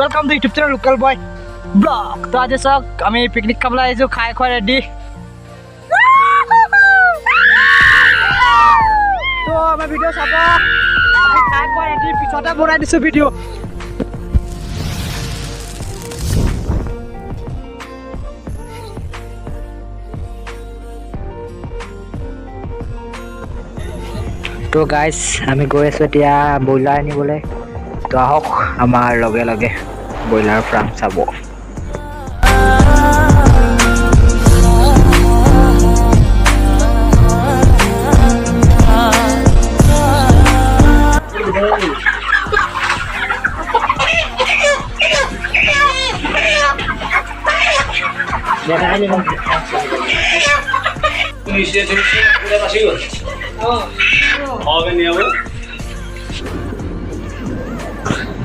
Welcome to YouTube channel local boy blog. तो आज सब आम्ही पिकनिक खाबला आइছো खाय खय रेडी तो आम्ही ভিডিও চাব আমি খায় খয় रेडी পিছতে বনাই দিছো ভিডিও तो गाइस आम्ही गৈ আছো এতিয়া বইলাৰ আনিবলৈ তো আহক আমাৰ লগে লগে বইলাৰ ফাৰ্ম চাব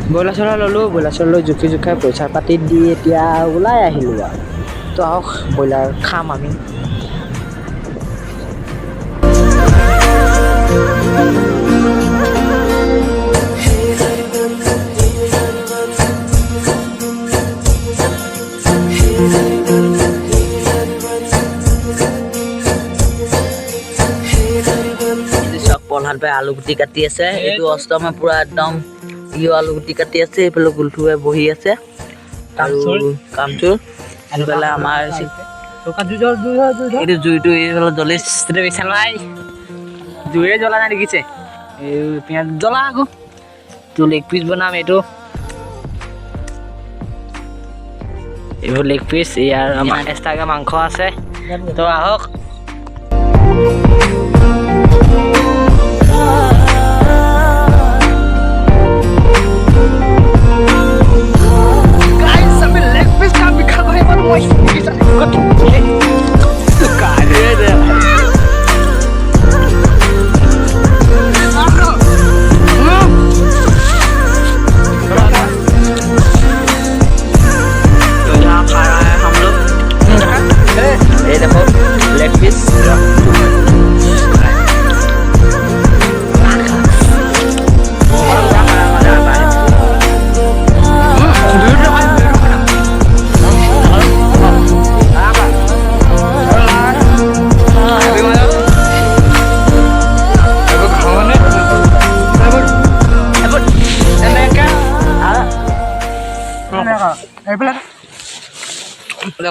বইলাৰ চলা ললো বইলাৰ চলা জুখি জুখাই পইচা পাতি দি এতিয়া ওলাই আহিলো আৰু তো আহক বইলাৰ খাম আমি পলহাত ভাই আলু গুটি কাটি আছে এইটো অষ্টমে পুৰা একদম ইও আলু গুটি কাটি আছে এইফালে গুলঠুৱে বহি আছে আৰু কামচুৰ আৰু বেলা আমাৰ এইটো জুইটো এইফালে জ্বলিছ বিছান নাই জুইয়ে জ্বলা নাই দেখিছে এই পিঁয়াজ জ্বলা আকৌ তো লেগ পিচ বনাম এইটো এইবোৰ লেগ পিচ ইয়াৰ আমাৰ এক্সট্ৰাকে মাংস আছে তো আহক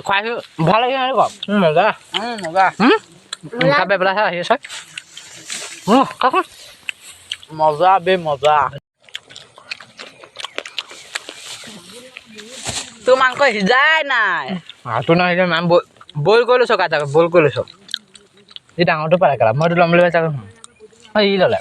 খুৱাইছো ভাল লাগিছে নাই কওক মজা মজা খাবে পেলাই আহি আছে কওক মজা বে মজা তোৰ মাংস সিজাই নাই তো নাই মান বইল কৰি লৈছ কাটা বইল কৰি লৈছ এই ডাঙৰটো পাৰে কালা মইতো ল'ম বুলি চাগে ই ল'লে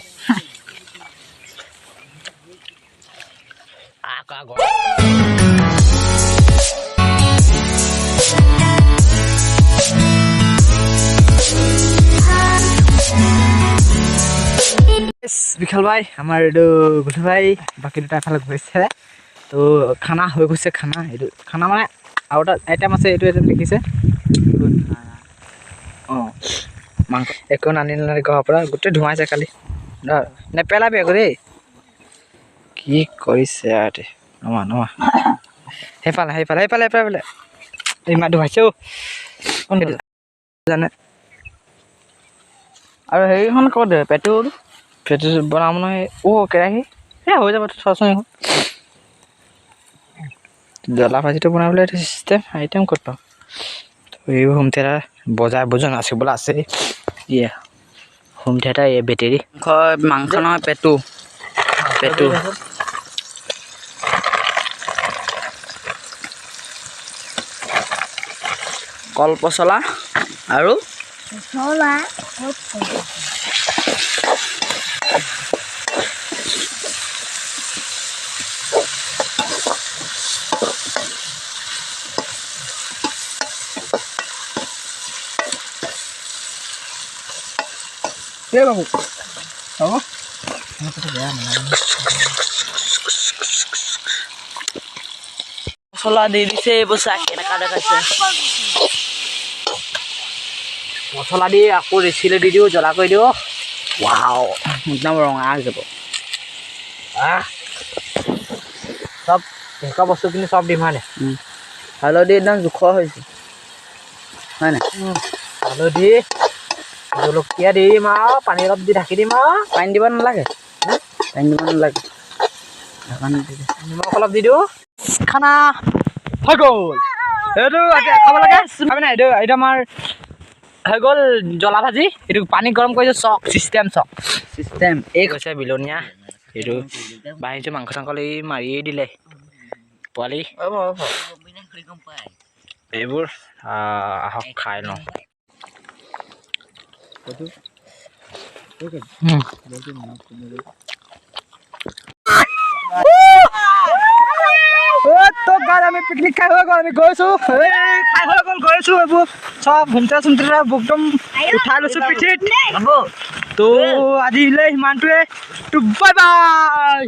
বিশাল ভাই আমাৰ এইটো গুলু ভাই বাকী দুটা এফালে গৈছে তো খানা হৈ গৈছে খানা এইটো খানা মানে আৰু এটা আইটেম আছে এইটো আইটেম দেখিছে অঁ মাংস একো নানিলে ঘৰৰ পৰা গোটেই ধোঁৱাইছে কালি নেপেলাবি আকৌ দেই কি কৰিছে আৰু নমা নমা সেইফালে সেইফালে সেইফালে সেইফালে এই মা ধুৱাইছে কোন জানে আৰু হেৰিখন ক'ত পেটু পেটু বনাম নহয় কেৰাহী হৈ যাব চোৱাচোন এখন জ্বলা ভাজিটো বনাবলৈ এইটো চিষ্টেম আইটেম ক'ত পাম এইবোৰ হোম থিয়েটাৰ বজাৰ বজাৰ নাচিবলৈ আছে ইয়ে হোম থিয়েটাৰ এই বেটেৰী মাংস নহয় পেটু পেটু কল পচলা আৰু বাবু হ'ব মছলা দি দিছে এইবোৰ চাহ কেনেকুৱা দেখাইছে মছলা দি আকৌ ৰেচিলে দি দিওঁ জ্বলা কৰি দিওঁ ৱাও একদম ৰঙা হৈ যাব সব এনেকুৱা বস্তুখিনি চব দিম হয় নাই হালধি একদম জোখৰ হৈছে হয় নাই হালধি জলকীয়া দিম আৰু পানী অলপ দি ঢাকি দিম আৰু পানী দিব নালাগে পানী দিব নালাগে নিমখ অলপ দি দিওঁ খানা হৈ গ'ল এইটো এতিয়া খাব লাগে খাবি নাই এইটো আমাৰ হৈ গ'ল জ্বলা ভাজি এইটো পানী গৰম কৰিছোঁ চক চিষ্টেম এই কৈছে বিলনীয়া এইটো বাঢ়িছোঁ মাংস চাংস এই মাৰিয়েই দিলে পোৱালি এইবোৰ আহক খাই লওঁ আমি পিকনিক খাই হৈ গ'ল আমি গৈছোঁ খাই হৈ গ'ল গৈছোঁ এইবোৰ চব ঘুমটা চুমটা একদম উঠাই লৈছোঁ পিঠিত তো আজিলৈ সিমানটোৱে বাই বাই